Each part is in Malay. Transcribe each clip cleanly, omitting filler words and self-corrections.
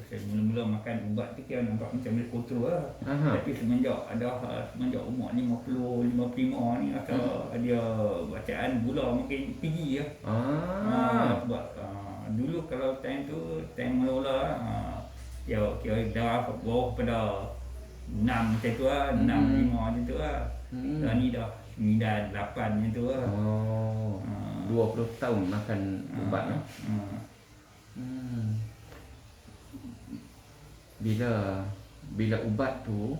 Saya mula-mula makan ubat tu kira nampak macam dia kontrol lah. Aha. Tapi semenjak umur 50, 55 ni atau dia bacaan gula makin tinggi lah. Sebab dulu kalau time mula-mula dia kira dah bawah pada 6 macam tu lah, 6, 5 macam tu lah. Dah ni dah 9, 8 macam tu lah. 20 tahun makan ubat no? Bila ubat tu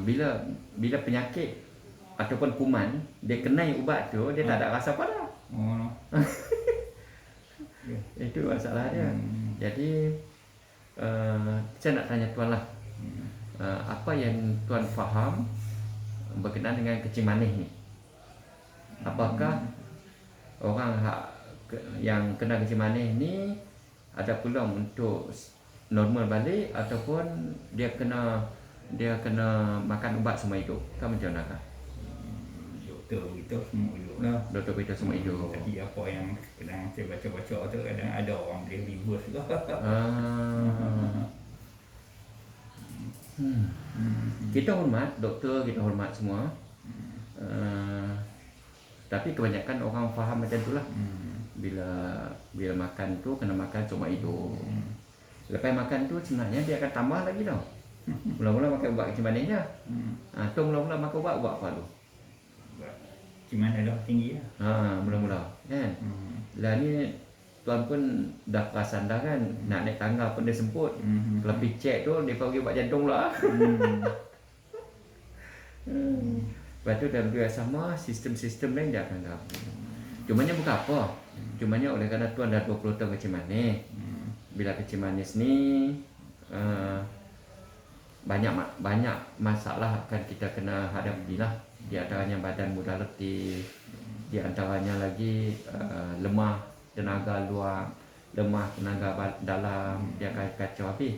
bila penyakit ataupun kuman dia kenai ubat tu, dia tak ada rasa apa dah. Itu masalah dia. Jadi saya nak tanya tuan lah, apa yang tuan faham berkenaan dengan kencing manis ni? Apakah orang yang kena kencing manis ni ada peluang untuk normal balik, ataupun dia kena makan ubat semua hidup? Kan macam mana kah? Doktor kita semua hidup lah. Doktor kita semua hidup. Tapi apa yang kadang saya baca-baca tu, kadang ada orang boleh reverse juga. Kita hormat doktor, kita hormat semua. Tapi kebanyakan orang faham macam itulah. Bila makan tu kena makan cuma hidup. Lepas makan tu sebenarnya dia akan tambah lagi tau. Mula-mula makan ubat kencing manis je. Tu mula-mula makan ubat apa tu? Kencing manis dah tinggi lah. Mula-mula kan. Lah ni tuan pun dah perasan dah kan, nak naik tangga pun dia semput. Kalau pergi cek tu dia pergi ubat jantung pula. Lepas tu dalam dunia sama, sistem-sistem lain dia akan gabung. Cumanya bukan apa. Cumanya oleh kerana tuan dah 20 tahun kencing manis. Bila kencing manis ni banyak masalah akan kita kena hadapi lah. Di antaranya badan mudah letih, di antaranya lagi lemah tenaga luar, lemah tenaga dalam, dia akan kacau habis.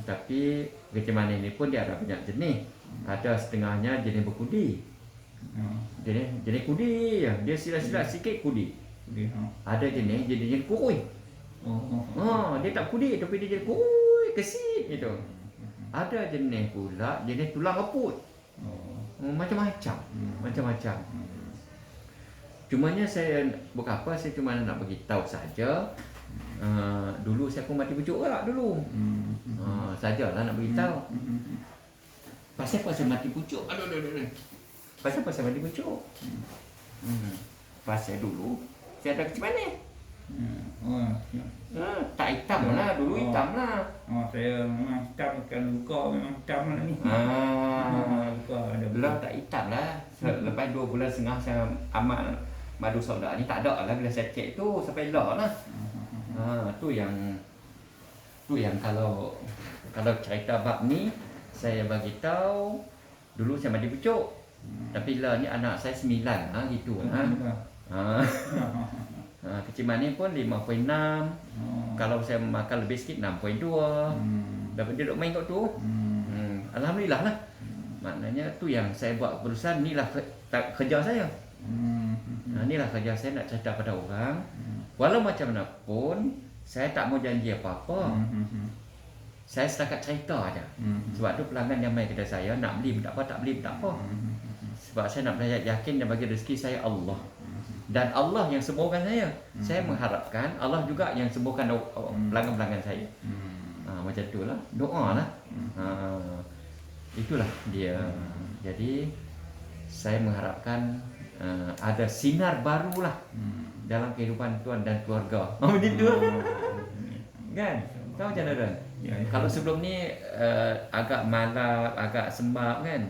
Tapi kencing manis ni pun dia ada banyak jenis. Ada setengahnya jenis berkudi. Jenis kudi ya, dia sila-sila sikit kudi. Ada jenis kurui. Dia tak kudi tapi dia jadi kurui, kesit itu. Ada jenis pula jenis tulang reput. Macam-macam. Cumanya saya bukan apa, saya cuma nak bagi tahu saja. Dulu saya pun mati pucuk lah dulu. Sajalah nak bagi tahu. Pasal apa saya mati pucuk? Aduh. Pasal apa saya mati pucuk? Pasal dulu saya ada kencing manis. Tak hitam lah, dulu hitam lah. Saya memang hitam, kan luka memang hitam lah ni. Luka ada. Belum tak hitam lah. Lepas 2 bulan setengah saya amal madu soda ni tak ada lah. Bila saya cek tu sampai lah lah. Tu yang kalau cerita bab ni saya bagi tahu. Dulu saya mati pucuk. Tapi lah ni anak saya 9 gitu. Kencing manis pun 5.6. Kalau saya makan lebih sikit 6.2. Dapat dia duduk main kat tu. Alhamdulillah lah. Maknanya tu yang saya buat keputusan, ni lah kerja saya. Ni lah kerja saya, nak cerita pada orang. Walau macam mana pun saya tak mau janji apa-apa. Saya setakat cerita aja. Sebab tu pelanggan yang main kedai saya nak beli pun tak apa, tak beli pun tak apa. Sebab saya nak belajar yakin dan bagi rezeki saya Allah. Dan Allah yang sembuhkan saya. Saya mengharapkan Allah juga yang sembuhkan pelanggan-pelanggan saya. Macam tu lah. Doa lah. Itulah dia. Jadi saya mengharapkan ada sinar baru lah dalam kehidupan tuan dan keluarga. Macam tu kan? Tahu macam mana tuan? Ya. Kalau sebelum ni agak malap, agak sembab kan?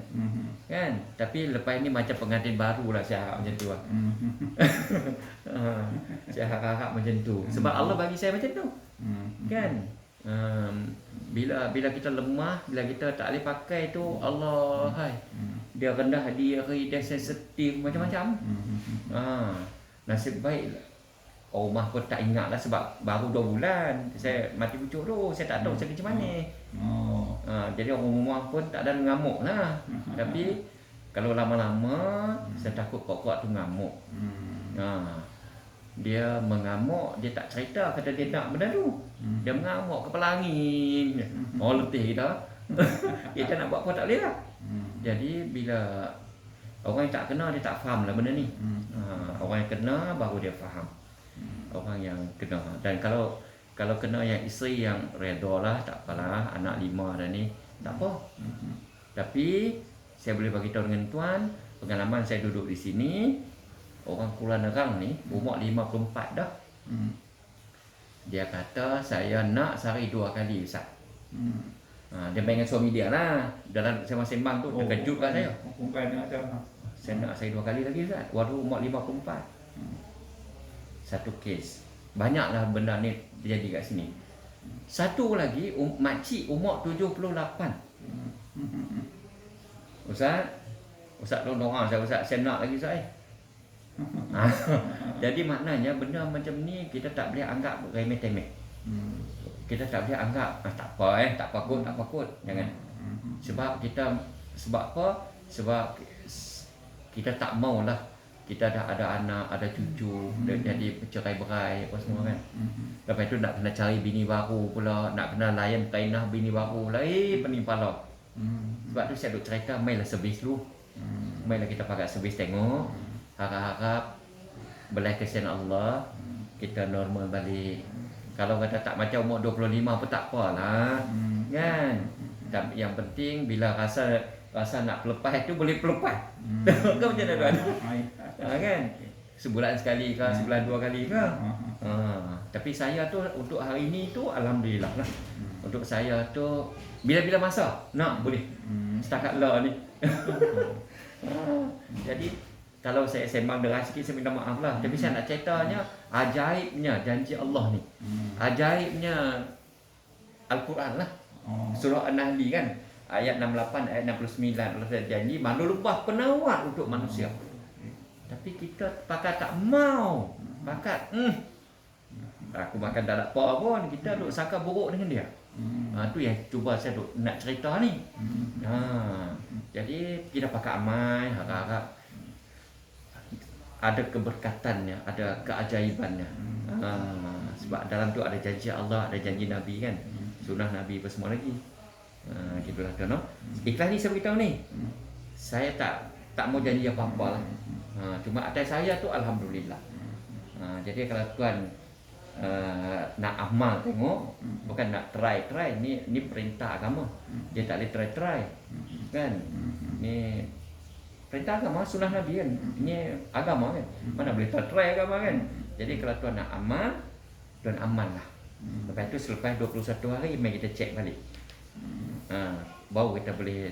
Kan? Tapi lepas ni macam pengantin baru lah, saya harap macam tu lah. Saya harap macam tu. Sebab Allah bagi saya macam tu. Kan? Bila kita lemah, bila kita tak boleh pakai tu, Allah hai. Dia rendah diri, dia sensitif macam-macam. Nasib baik rumah pun tak ingat lah sebab baru 2 bulan saya mati pucuk tu, saya tak tahu saya kencing manis. Jadi orang rumah pun tak ada ngamuk lah. Tapi kalau lama-lama saya takut kok-kok tu ngamuk. dia mengamuk, dia tak cerita kata dia nak benda tu. Dia mengamuk kepala angin. Oh letih kita. Kita nak buat apa tak boleh lah. Jadi bila orang yang tak kena dia tak faham lah benda ni. Orang yang kena baru dia faham. Orang yang kena. Dan kalau kena yang isteri yang redha lah, tak apalah, anak 5 dah ni, tak apa. Tapi saya boleh bagi tahu dengan tuan, pengalaman saya duduk di sini, orang Kuala Nerang ni umur 54 dah. Dia kata saya nak sehari 2 kali Ustaz. Dia main dengan suami dia lah. Dalam sembang-sembang tu dia kejut kat saya. Saya nak sehari 2 kali lagi Ustaz. Waktu umur 54. Satu kes. Banyaklah benda ni terjadi kat sini. Satu lagi makcik umur 78. Ustaz tolong saya nak lagi Ustaz. Jadi maknanya benda macam ni kita tak boleh anggap remeh-temeh. Kita tak boleh anggap tak apa kot. Jangan. Sebab apa? Sebab kita tak maulah kita dah ada anak, ada cucu, jadi bercerai-berai apa semua kan. Lepas tu nak kena cari bini baru pula, nak kena layan kainah bini baru lain pening pala. Sebab tu saya duk cerita mailah servis dulu. Mailah kita pakai servis tengok. Harap-harap belah kesian Allah kita normal balik. Kalau kata tak macam umur 25 pun tak apalah. Kan? Dan yang penting bila rasa nak pelepas tu boleh pelepas. Kau macam mana tuan? Kan? Sebulan sekali ke, sebulan 2 kali ke. Tapi saya tu untuk hari ni tu alhamdulillah lah. Untuk saya tu bila-bila masa nak boleh. Setakat lah ni. Jadi kalau saya sembang deras sikit saya minta maaf lah. Tapi saya nak ceritanya ajaibnya janji Allah ni. Ajaibnya Al-Quran lah. Surah An-Nahl kan. Ayat 68, ayat 69 Allah janji makhluk lebah penawar untuk manusia. Tapi kita pakat tak mau. Pakat aku makan tak ada apa pun. Kita duk sangka buruk dengan dia. Tu yang cuba saya duk nak cerita ni. Jadi kita pakai amal, harap-harap ada keberkatannya, ada keajaibannya. Sebab dalam tu ada janji Allah, ada janji Nabi kan. Sunnah Nabi apa semua lagi. Gitulah tuan. Ikhlas ni saya beritahu ni. Saya tak mau janji apa-apa lah. Cuma atas saya tu alhamdulillah. Jadi kalau tuan nak amal tengok, bukan nak try ni perintah agama. Dia tak boleh try kan. Ni perintah agama, sunnah Nabi kan. Ini agama kan. Mana boleh try agama kan. Jadi kalau tuan nak amal, tuan amal lah. Lepas tu selepas 21 hari mari kita cek balik. Baru kita boleh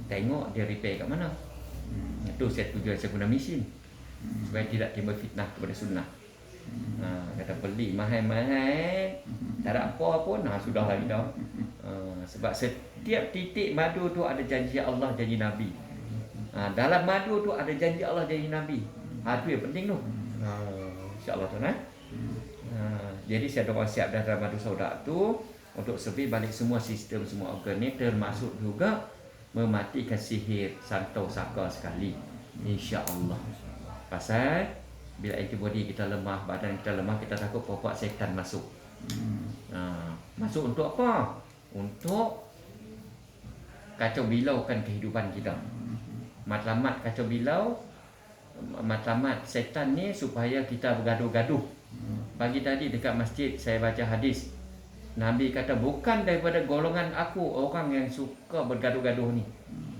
tengok dia repair kat mana. Itu saya tujuan saya guna mesin supaya tidak timbul fitnah kepada sunnah. Kata beli mahal-mahal tak ada apa pun, sudahlah kita. Sebab setiap titik madu tu ada janji Allah, janji Nabi. Dalam madu tu ada janji Allah, janji Nabi. Tu yang penting tu. InsyaAllah tuan. Jadi saya doa siap dah dalam madu sauda tu untuk servis balik semua sistem, semua organ ni, termasuk juga mematikan sihir santau saka sekali. InsyaAllah. Pasal bila antibody kita lemah, badan kita lemah, kita takut pokok setan masuk. Masuk untuk apa? Untuk kacau bilaukan kehidupan kita. Matlamat kacau bilau, matlamat setan ni supaya kita bergaduh-gaduh. Pagi tadi dekat masjid saya baca hadis. Nabi kata bukan daripada golongan aku orang yang suka bergaduh-gaduh ni.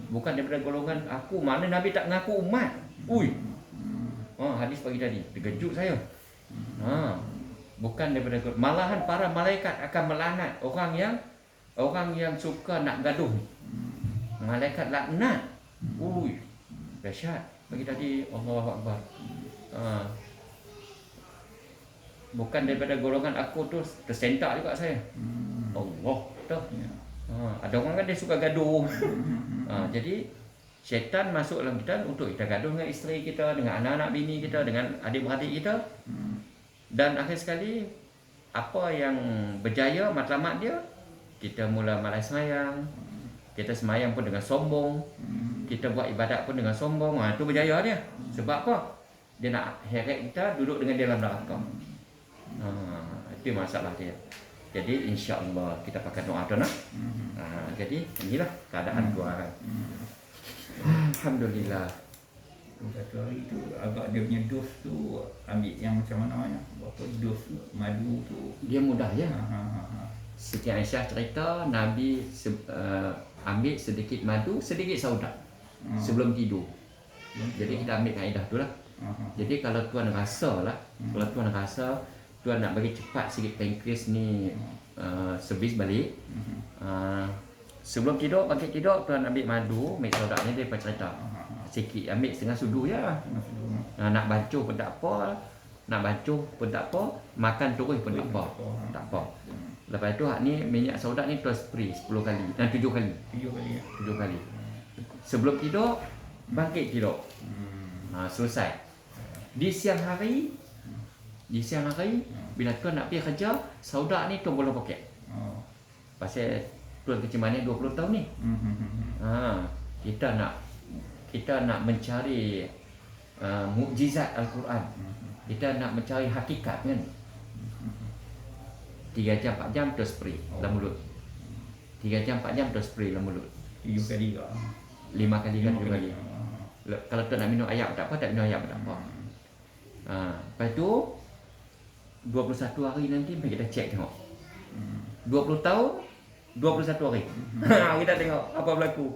Bukan daripada golongan aku. Mana Nabi tak ngaku umat. Hadis pagi tadi terkejut saya. Bukan daripada, malahan para malaikat akan melaknat orang yang suka nak gaduh. Malaikat laknat. Dahsyat. Pagi tadi Allahu Akbar. Bukan daripada golongan aku tu, tersentak juga saya. Allah tu. Ada orang kan dia suka gaduh. Jadi syaitan masuk dalam kita untuk kita gaduh dengan isteri kita, dengan anak-anak bini kita, dengan adik-beradik kita. Dan akhir sekali apa yang berjaya matlamat dia, kita mula malas semayang. Kita semayang pun dengan sombong. Kita buat ibadat pun dengan sombong. Itu berjaya dia. Sebab apa? dia nak heret kita duduk dengan dia dalam neraka. Itu masalah dia. Jadi insya-Allah kita pakai doa tu nak. Jadi inilah keadaan keluarga. Alhamdulillah. Satu hari tu agak dia punya dos tu ambil yang macam mana ya? Berapa dos tu, madu tu. Dia mudah ya. Siti Aisyah cerita Nabi ambil sedikit madu, sedikit saudak sebelum tidur. Jadi kita ambil kaedah tu lah. Jadi kalau tuan rasa lah, kalau tuan rasa tuan nak bagi cepat sikit pankreas ni servis balik, sebelum tidur, bangkit tidur, tuan ambil madu, ambil saudak ni, dia cerita sikit, ambil setengah sudu je. Nak bancuh pun tak apa, nak bancuh pun tak apa, makan terus pun tak apa, tak apa. Lepas tu hak ni minyak saudak ni tuan spray 10 kali dan 7 kali. 7 kali. Sebelum tidur, bangkit tidur. Selesai. Di siang hari bila tuan nak pergi kerja, saudak ni tuan boleh pakai. Pasal tuan kecil manis 20 tahun ni. Kita nak mencari mukjizat Al-Quran. Kita nak mencari hakikat kan. 3 jam 4 jam tu spray dalam mulut. 3 jam 4 jam tu spray dalam mulut. 7 kali ke? 5 kali kan 7 kali. Kalau tu nak minum air tak apa, tak minum air tak apa. Lepas tu 21 hari nanti kita cek tengok. 20 tahun 21 hari. Kita tengok apa berlaku.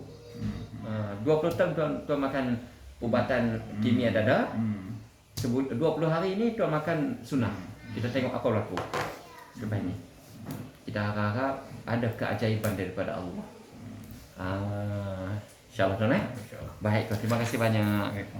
20 tahun tuan makan ubatan kimia dada. 20 hari ni tuan makan sunnah. Kita tengok apa berlaku. Lepas ni kita harap ada keajaiban daripada Allah. InsyaAllah tuan. Baik, terima kasih banyak.